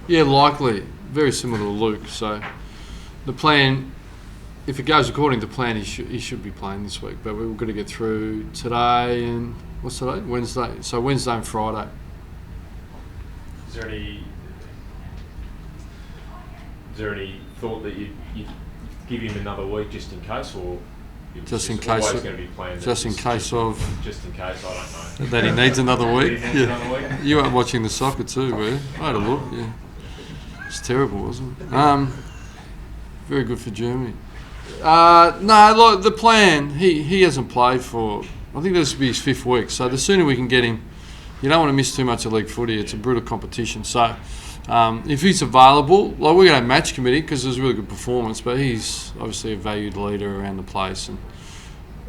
Yeah, likely. Very similar to Luke. So the plan, if it goes according to plan, he should be playing this week. But we've got to get through today and what's today? Wednesday. So Wednesday and Friday. Is there any thought that you'd give him another week just in case, or just in case? Always going to be playing. Just in case of. Just in case, I don't know. That he needs another week. Another week? You weren't watching the soccer too, were you? I had a look. Yeah, it's terrible, wasn't it? Very good for Germany. No, look, the plan. He hasn't played for. I think this will be his 5th week. So the sooner we can get him, you don't want to miss too much of league footy. It's a brutal competition. So if he's available, like we're going to have match committee because it was a really good performance. But he's obviously a valued leader around the place and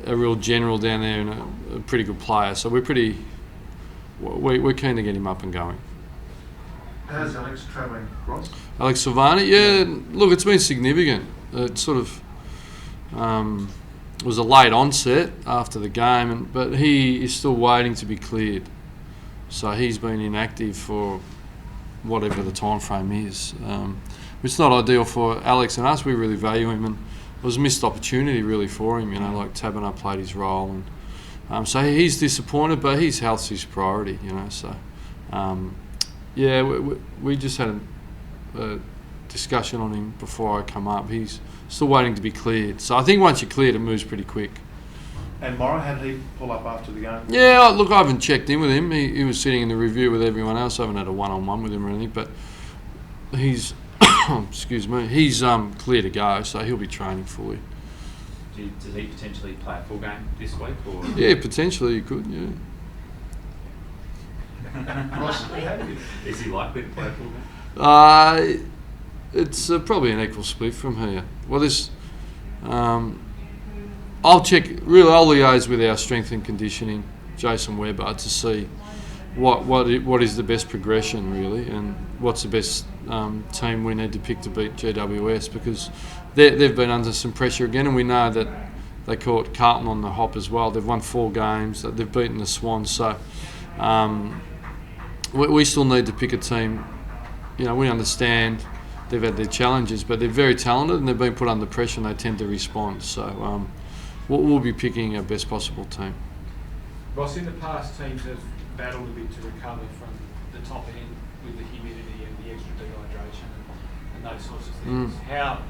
a real general down there and a pretty good player. So we're keen to get him up and going. How's Alex travelling, Ross? Alex Silvani, yeah. Look, it's been significant. It sort of was a late onset after the game, but he is still waiting to be cleared. So he's been inactive for whatever the time frame is. It's not ideal for Alex and us. We really value him, and it was a missed opportunity really for him. Like Taberner played his role, and so he's disappointed, but his health's his priority. So yeah, we just had a discussion on him before I come up. He's still waiting to be cleared. So I think once you're cleared, it moves pretty quick. And Morrow, how did he pull up after the game? Yeah, look, I haven't checked in with him. He was sitting in the review with everyone else. I haven't had a one-on-one with him or anything, but he's excuse me, he's clear to go, so he'll be training fully. Does he potentially play a full game this week? Or? Yeah, potentially he could, yeah. Is he likely to play a full game? It's probably an equal split from here. Well, this, I'll check. Really, I'll liaise with our strength and conditioning, Jason Webber, to see what is the best progression really, and what's the best team we need to pick to beat GWS, because they've been under some pressure again, and we know that they caught Carlton on the hop as well. They've won 4 games. They've beaten the Swans, so we still need to pick a team. We understand they've had their challenges, but they're very talented and they've been put under pressure and they tend to respond. So we'll be picking our best possible team. Ross, in the past, teams have battled a bit to recover from the top end with the humidity and the extra dehydration and those sorts of things. How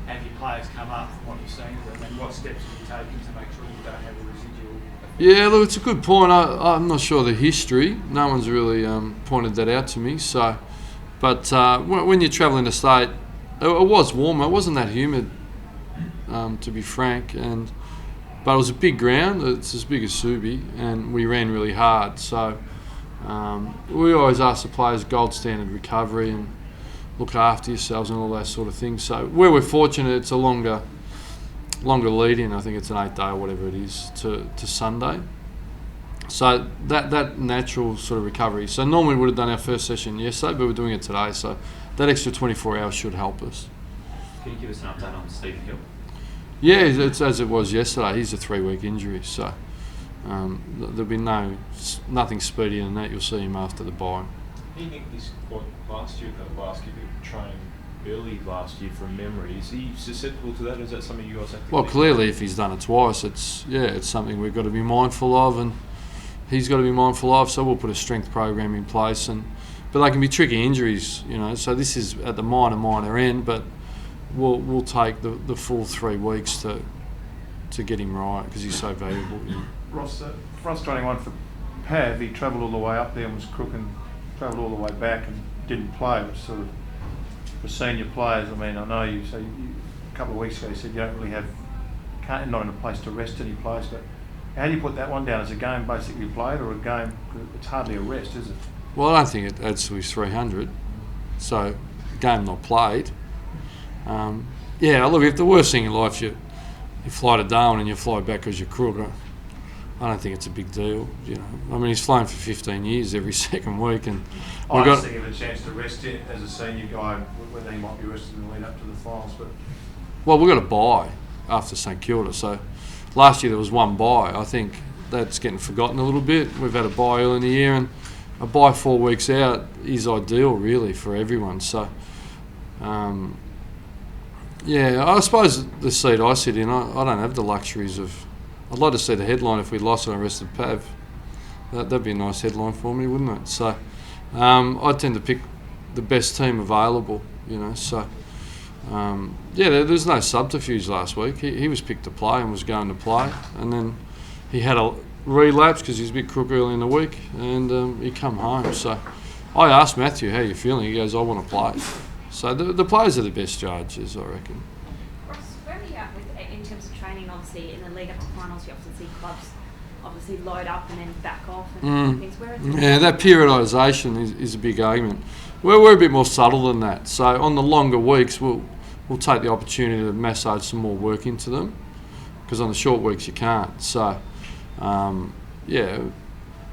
have your players come up from what you've seen of them, and what steps have you taken to make sure you don't have a residual effect? Yeah, look, it's a good point. I'm not sure the history. No one's really pointed that out to me. So, but when you're travelling the state, it was warmer. It wasn't that humid, to be frank, but it was a big ground. It's as big as Subi, and we ran really hard. So we always ask the players gold standard recovery and look after yourselves and all those sort of things. So where we're fortunate, it's a longer lead in. I think it's an 8-day or whatever it is to Sunday. So that natural sort of recovery. So normally we would have done our first session yesterday, but we're doing it today. So that extra 24 hours should help us. Can you give us an update on Stephen Hill? Yeah, it's as it was yesterday. He's a 3-week injury, so there'll be nothing speedier than that. You'll see him after the bye. He nicked this quad last year, the basketball train early last year from memory. Is he susceptible to that? Is that something you guys have to... Well, clearly if he's done it twice, it's something we've got to be mindful of, and he's got to be mindful of, so we'll put a strength program in place. But they can be tricky injuries, so this is at the minor end, but we'll take the full 3 weeks to get him right, because he's so valuable. Ross, frustrating one for Pav. He travelled all the way up there and was crook, and travelled all the way back and didn't play, which sort of, for senior players, I mean, I know you a couple of weeks ago you said you don't really not in a place to rest any players, but how do you put that one down as a game basically played, or a game? It's hardly a rest, is it? Well, I don't think it adds to his 300, so game not played. Look, if the worst thing in life you fly to Darwin and you fly back because you're crook, I don't think it's a big deal. I mean, he's flown for 15 years every second week, and I just think of a chance to rest it as a senior guy, whether he might be rested in the lead up to the finals. But we've got a bye after St Kilda, so last year there was one bye. I think that's getting forgotten a little bit. We've had a bye early in the year, and a bye 4 weeks out is ideal, really, for everyone. So, yeah, I suppose the seat I sit in, I don't have the luxuries of. I'd like to see the headline if we lost and arrested Pav. That'd be a nice headline for me, wouldn't it? So, I tend to pick the best team available, So, there's no subterfuge last week. He was picked to play and was going to play, and then he had a relapse because he's a bit crook early in the week, and he come home. So, I asked Matthew, "How you feeling?" He goes, "I want to play." So the players are the best judges, I reckon. Ross, where are you at in terms of training? Obviously, in the lead up to finals, you often see clubs obviously load up and then back off and things. Where is it? Yeah, that periodisation is a big argument. We're a bit more subtle than that. So on the longer weeks, we'll take the opportunity to massage some more work into them, because on the short weeks you can't. So,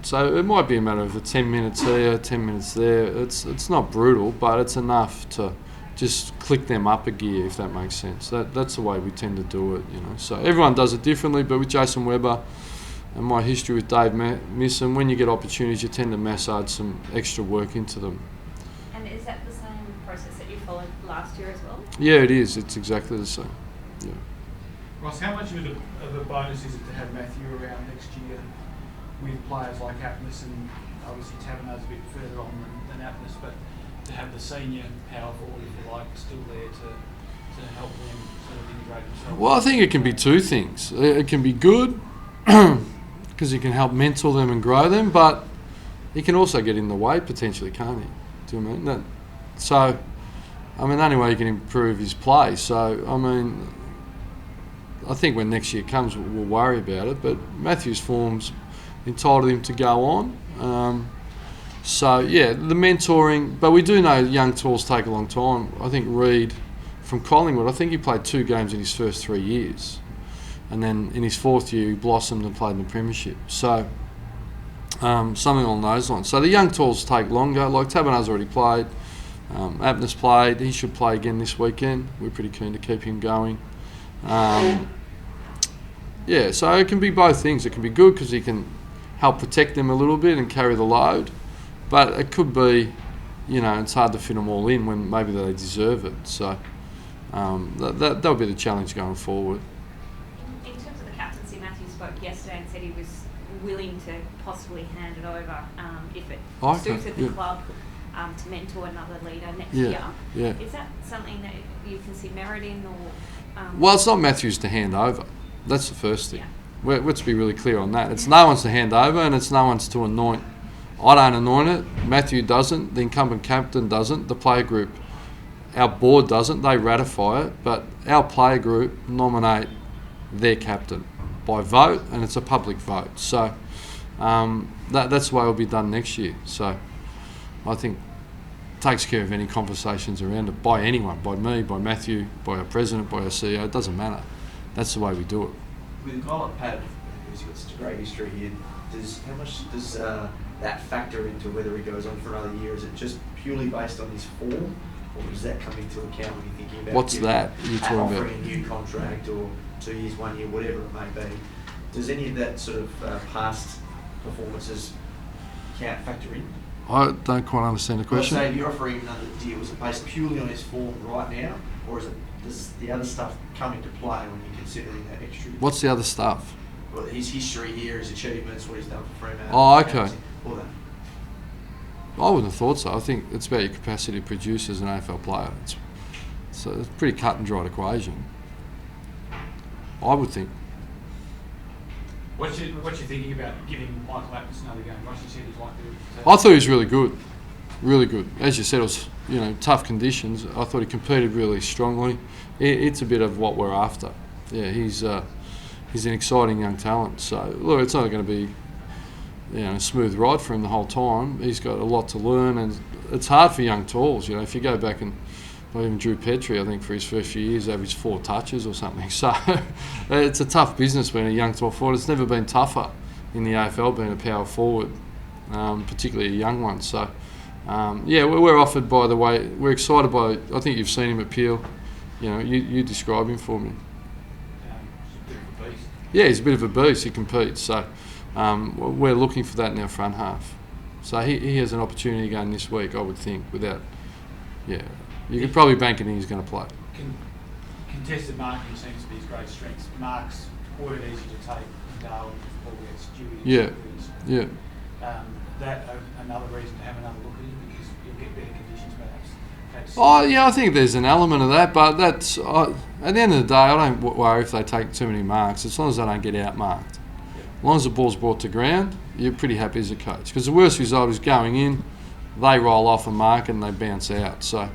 So it might be a matter of a 10 minutes here, 10 minutes there. It's not brutal, but it's enough to just click them up a gear, if that makes sense. That's the way we tend to do it, So everyone does it differently, but with Jason Webber and my history with Dave Misson, when you get opportunities, you tend to massage some extra work into them. And is that the same process that you followed last year as well? Yeah, it is. It's exactly the same. Yeah. Ross, how much of a bonus is it to have Matthew around next year with players like Apnis, and obviously Taberner's a bit further on than Apnis, but to have the senior power forward, if you like, still there to help them sort of integrate themselves? Well, I think it can be two things. It can be good because he can help mentor them and grow them, but he can also get in the way potentially, can't he? Do you know what I mean? The only way he can improve his play. So, I think when next year comes, we'll worry about it, but Matthew's form's entitled him to go on. The mentoring, but we do know young tools take a long time. I think Reid from Collingwood, I think he played 2 games in his first 3 years, and then in his 4th year he blossomed and played in the premiership. So something along those lines. So the young tools take longer. Like Taberner's already played, Apnis played, he should play again this weekend. We're pretty keen to keep him going. So it can be both things. It can be good because he can help protect them a little bit and carry the load, but it could be, it's hard to fit them all in when maybe they deserve it. So that'll be the challenge going forward. In terms of the captaincy, Matthew spoke yesterday and said he was willing to possibly hand it over if it suited the club to mentor another leader next year. Yeah. Is that something that you can see merit in, or? Well, it's not Matthew's to hand over. That's the first thing. Let's be really clear on that. It's no one's to hand over, and it's no one's to anoint. I don't anoint it. Matthew doesn't. The incumbent captain doesn't. The player group, our board doesn't. They ratify it, but our player group nominate their captain by vote, and it's a public vote. So that's the way it'll be done next year. So I think it takes care of any conversations around it by anyone, by me, by Matthew, by our president, by our CEO. It doesn't matter. That's the way we do it. With a guy like Pat, who's got such a great history here, how much does that factor into whether he goes on for another year? Is it just purely based on his form, or does that come into account when you're thinking about what's that you're talking about? Offering a new contract or 2 years, 1 year, whatever it may be? Does any of that sort of past performances factor in? I don't quite understand the question. Let's say if you're offering another deal, is it based purely on his form right now, or does the other stuff come into play when you're considering that extra? What's the other stuff? Well, his history here, his achievements, what he's done for Fremantle. Oh, okay. All that. I wouldn't have thought so. I think it's about your capacity to produce as an AFL player. It's a pretty cut and dried equation, I would think. What's you thinking about giving Michael Apnis another game? Ross, you said he's likely to... I thought he was really good. Really good. As you said, it was tough conditions. I thought he competed really strongly. It's a bit of what we're after. Yeah, he's an exciting young talent. So look, it's not going to be a smooth ride for him the whole time. He's got a lot to learn, and it's hard for young talls. If you go back and even Drew Petrie, I think for his first few years averaged 4 touches or something. So it's a tough business being a young tall forward. It's never been tougher in the AFL being a power forward, particularly a young one. So. We're offered by the way. We're excited by. I think you've seen him at Peel. You describe him for me. He's a bit of a beast. Yeah, he's a bit of a beast. He competes. So we're looking for that in our front half. So he has an opportunity again this week, I would think, without, yeah. You could probably bank it in he's going to play. Contested marking seems to be his great strength. Marks weren't easy to take in Darwin before we had Stewie. Yeah. That another reason to have another look at him, because you'll get better conditions perhaps. Oh yeah, I think there's an element of that, but that's at the end of the day, I don't worry if they take too many marks, as long as they don't get outmarked. As long as the ball's brought to ground, you're pretty happy as a coach. Because the worst result is going in, they roll off a mark and they bounce out. So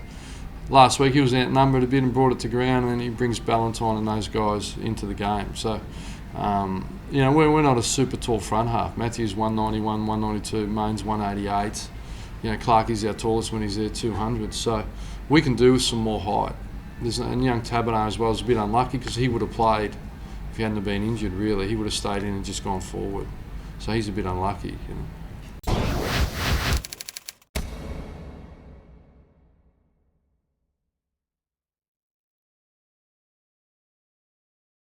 last week he was outnumbered a bit and brought it to ground, and then he brings Ballantyne and those guys into the game. So we're not a super tall front half. Matthew's 191, 192, Main's 188. Clarkie's our tallest when he's there, 200. So we can do with some more height. And young Taberner as well is a bit unlucky because he would have played if he hadn't been injured. Really, he would have stayed in and just gone forward. So he's a bit unlucky.